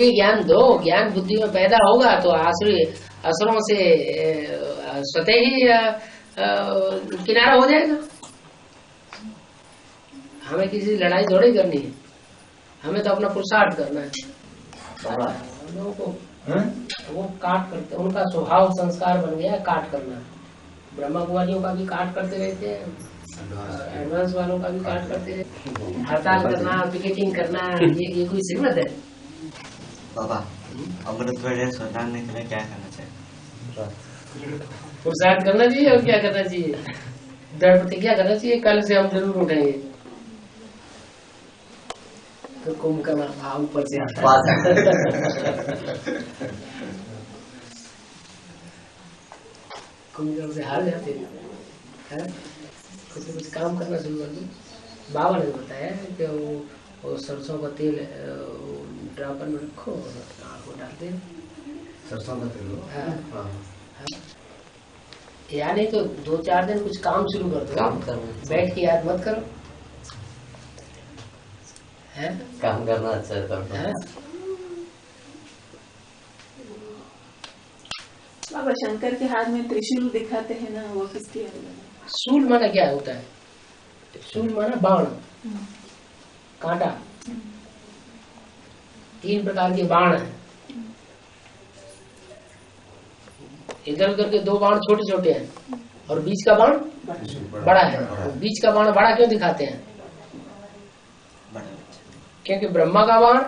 ज्ञान दो, ज्ञान बुद्धि में पैदा होगा तो असुरों से स्वतः ही किनारा हो जाएगा। हमें किसी लड़ाई थोड़ी करनी है, हमें तो अपना पुरुषार्थ करना है। हम लोगों को वो काट करते, उनका स्वभाव संस्कार बन गया काट करना। ब्रह्मा कुमारियों का भी काट करते रहते हैं, एडवांस वालों का भी काट करते रहते हैं। हड़ताल करना, पिकेटिंग करना, ये कोई सिमत है? बाबा अमृत वेले सुधारने के लिए क्या करना चाहिए? पुरुषार्थ करना चाहिए और क्या करना चाहिए? दृढ़ प्रतिज्ञा करना चाहिए, कल से हम जरूर उठेंगे। तो कुंभ का भाव ऊपर से आता है। कुंभ से हार जाते हैं, कुछ काम करना शुरू कर दो। बाबा ने बताया कि वो सरसों का तेल ड्रापर में रखो और आग में डाल दे। सरसों का तेल? हाँ। यानी तो 2-4 दिन कुछ काम शुरू कर दो, काम करना, बैठ के याद मत करो। है काम करना अच्छा है। बाबा शंकर के हाथ में त्रिशूल दिखाते हैं ना, वो किसकी? शूल माना क्या होता है? शूल माना बाण, कांटा। 3 प्रकार के बाण हैं। इधर उधर के 2 बाण छोटे छोटे हैं और बीच का बाण बड़ा है। बीच का बाण बड़ा क्यों दिखाते हैं? क्योंकि ब्रह्मा का बाण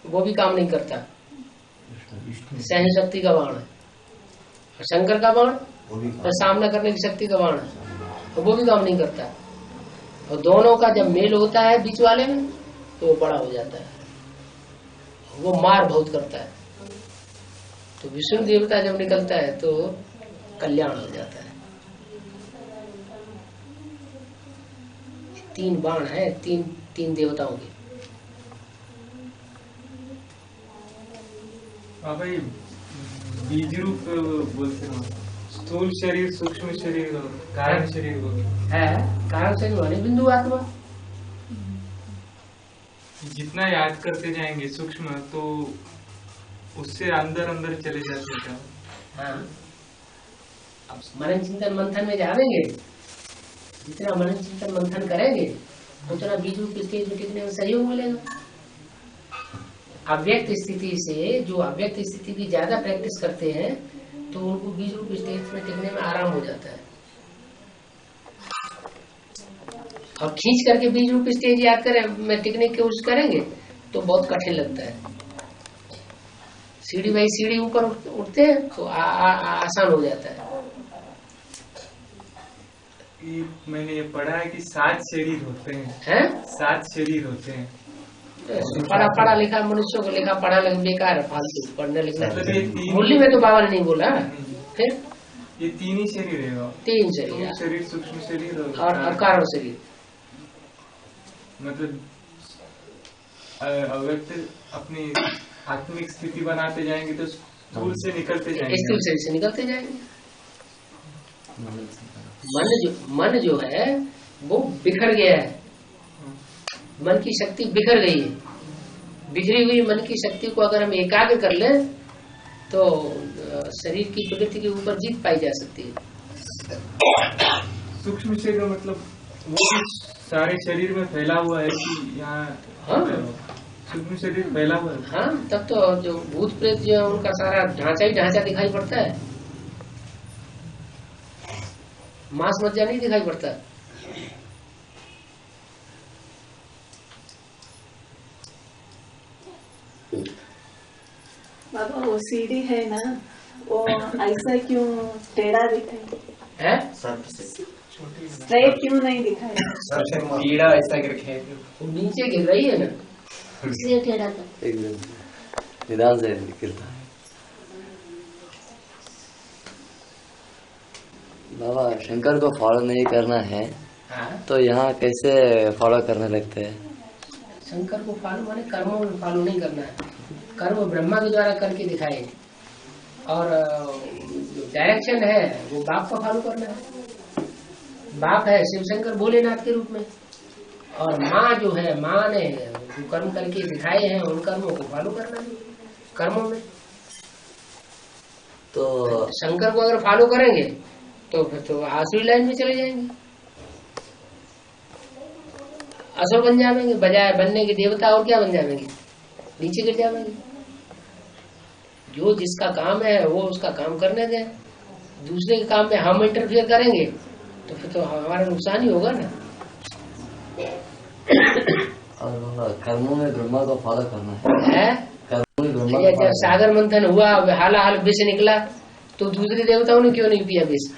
वो भी काम नहीं करता, सहन शक्ति का बाण है। और शंकर का बाण तो सामना करने की शक्ति का बाण है, तो वो भी काम नहीं करता। और दोनों का जब मेल होता है बीच वाले में तो वो बड़ा हो जाता है, वो मार बहुत करता है। तो विष्णु देवता जब निकलता है तो कल्याण हो जाता है। 3 बाण है, तीन देवताओं के। बाबा ये बीज रूप बोलते हैं, स्थूल शरीर, सूक्ष्म शरीर और कारण शरीर है। कारण शरीर माने बिंदु आत्मा। जितना याद करते जाएंगे सूक्ष्म तो उससे अंदर अंदर चले जाते हैं। हाँ, अब मनन चिंतन मंथन में जाएंगे, जितना मनन चिंतन मंथन करेंगे उतना बीज रूप स्टेज में टिकने में सहयोग मिलेगा। अव्यक्त स्थिति से जो अव्यक्त स्थिति की ज्यादा प्रैक्टिस करते हैं तो उनको बीज रूप स्टेज में टिकने में आराम हो जाता है। और खींच करके बीज रूप स्टेज याद करें में टिकने की कोशिश करेंगे तो बहुत कठिन लगता है। सीढ़ी बाई सीढ़ी ऊपर उठते हैं तो आसान हो जाता है। मैंने ये पढ़ा है कि 7 शरीर होते हैं। 7 शरीर होते हैं। पढ़ा लिखा मनुष्यों को लिखा पढ़ा बेकार है, फालतू पढ़ने लिखना। मुरली में तो बाबा ने नहीं बोला। फिर ये 3 ही शरीर है। 3 शरीर, शरीर, सूक्ष्म शरीर और कारण शरीर। मतलब अव्यक्त अपनी आत्मिक स्थिति बनाते जाएंगे तो स्थूल से निकलते जाएंगे। स्थूल से निकलते जाएंगे। मन जो है वो बिखर गया है, मन की शक्ति बिखर गई है। बिखरी हुई मन की शक्ति को अगर हम एकाग्र कर लें तो शरीर की प्रकृति के ऊपर जीत पाई जा सकती है। सूक्ष्म शरीर मतलब वो सारे शरीर में फैला हुआ है कि यहाँ? हाँ, सूक्ष्म शरीर फैला हुआ है। हाँ, तब तो जो भूत प्रेत जो है उनका सारा ढांचा ही ढांचा दिखाई पड़ता है, मांस मज्जा नहीं दिखाई पड़ता। बाबा वो सीढ़ी है ना, वो ऐसा क्यों टेढ़ा दिखाई है? स्ट्रेट क्यों नहीं दिखाई? कीड़ा ऐसा गिर के नीचे गिर रही है ना, इसलिए टेढ़ा था। एकदम निदान से गिरता है। बाबा शंकर को फॉलो नहीं करना है तो यहाँ कैसे फॉलो करने लगते हैं? शंकर को फॉलो माने कर्मों में फॉलो नहीं करना है। कर्म ब्रह्मा के द्वारा करके दिखाए और जो डायरेक्शन है वो बाप का फॉलो करना है। बाप है शिव शंकर भोलेनाथ के रूप में, और माँ जो है, माँ ने जो कर्म करके दिखाए हैं उन कर्मों को फॉलो करना है। कर्मों में। तो शंकर को अगर फॉलो करेंगे तो फिर तो आसुरी लाइन में चले जाएंगे, असुर बन जाएंगे, बजाय बनने के देवता और क्या बन जाएंगे, नीचे गिर जाएंगे। जो जिसका काम है वो उसका काम करने दें, दूसरे के काम में हम इंटरफियर करेंगे तो फिर तो हमारा नुकसान ही होगा ना। और कर्मों में ब्रह्मा को फॉलो करना है। कर्मों में ब्रह्मा जब सागर मंथन हुआ, हाल विष निकला, तो दूसरे देवताओं ने क्यों नहीं पिया विष?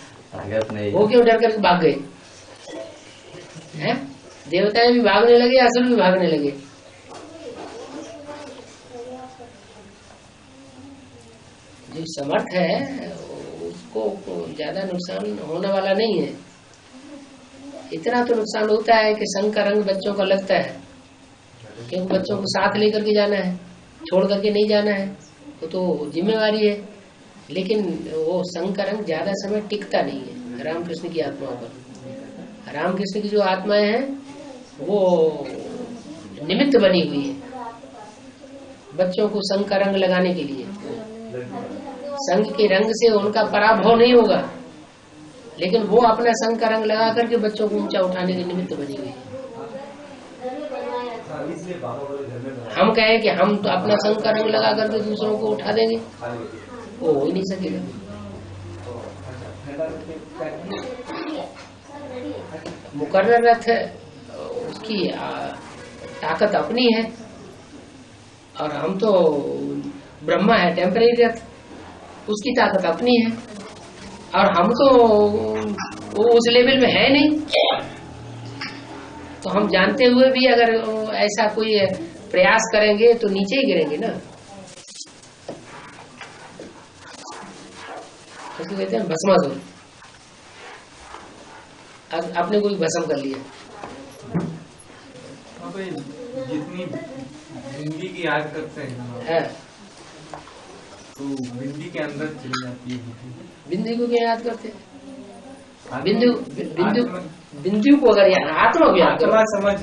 वो क्यों डर कर भाग गए हैं? देवताएं भी भागने लगे, असुर भी भागने लगे। जो समर्थ है उसको ज्यादा नुकसान होने वाला नहीं है। इतना तो नुकसान होता है कि संग का रंग बच्चों का लगता है, क्योंकि बच्चों को साथ लेकर के जाना है, छोड़ करके नहीं जाना है, वो तो जिम्मेवारी है। लेकिन वो संग का रंग ज्यादा समय टिकता नहीं है रामकृष्ण की आत्माओं पर। रामकृष्ण की जो आत्माएं हैं वो निमित्त बनी हुई है बच्चों को संग का रंग लगाने के लिए। संग के रंग से उनका पराभव नहीं होगा, लेकिन वो अपना संग का रंग लगा करके बच्चों को ऊंचा उठाने के निमित्त बनी हुई है। हम कहें कि हम तो अपना संग का रंग लगा करके दूसरों को उठा देंगे, वो हो ही नहीं सकेगा। मुकर्रर रथ उसकी ताकत अपनी है, और हम तो ब्रह्मा है टेम्परेरी रथ, उसकी ताकत अपनी है, और हम तो वो उस लेवल में है नहीं। तो हम जानते हुए भी अगर ऐसा कोई प्रयास करेंगे तो नीचे ही गिरेंगे ना। उसको कहते हैं भस्मासुर। आपने कोई भस्म कर लिया। जितनी बिंदी की याद करते हैं तो बिंदी के अंदर चली जाती है। बिंदी को क्या याद करते हैं? बिंदु को अगर आत्मा को याद करो, समझ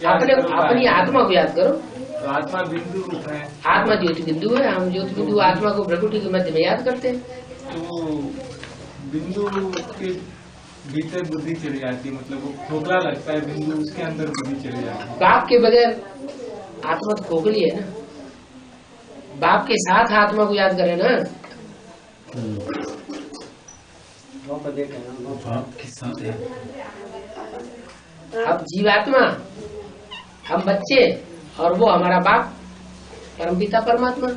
अपनी आत्मा को याद करो। तो आत्मा बिंदु है, आत्मा ज्योति बिंदु है। हम ज्योति बिंदु आत्मा को प्रकृति के मध्य में याद करते हैं। तो बिंदु के भीतर बुद्धि चली जाती है, मतलब वो खोखला लगता है बिंदु, उसके अंदर बुद्धि चली जाती है। बाप के बगैर आत्मा तो खोखली है ना। बाप के साथ आत्मा को याद करें ना। अब जीवात्मा, हम बच्चे, और वो हमारा बाप परमपिता परमात्मा,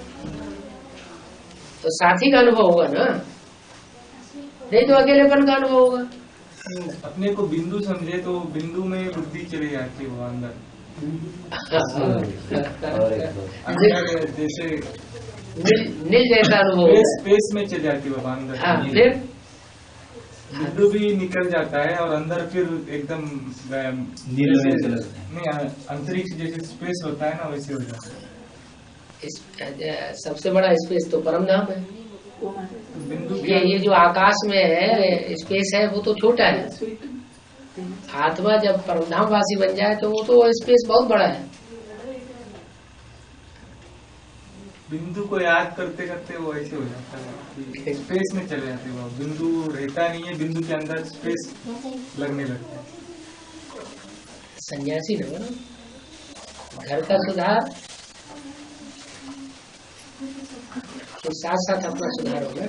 तो साथी का अनुभव होगा ना, नहीं तो अकेलेपन का अनुभव होगा। अपने को बिंदु समझे तो बिंदु में बुद्धि चली जाती है, वो अंदर जैसे नील जैसा अनुभव, स्पेस में चली जाती है वो अंदर। हाँ, फिर बिंदु भी निकल जाता है और अंदर फिर एकदम नहीं, अंतरिक्ष जैसे स्पेस होता है ना, वैसे हो जाता है। सबसे बड़ा स्पेस तो परम धाम है। बिंदु ये जो आकाश में है स्पेस है वो तो छोटा है। आत्मा जब परमधाम वासी बन जाए तो वो तो स्पेस बहुत बड़ा है। बिंदु को याद करते करते वो ऐसे हो जाता है, स्पेस में चले जाते हैं। वो बिंदु रहता नहीं है, बिंदु के अंदर स्पेस लगने लगता है। सन्यासी न बनो, घर का सुधार के साथ साथ अपना सुधार होगा।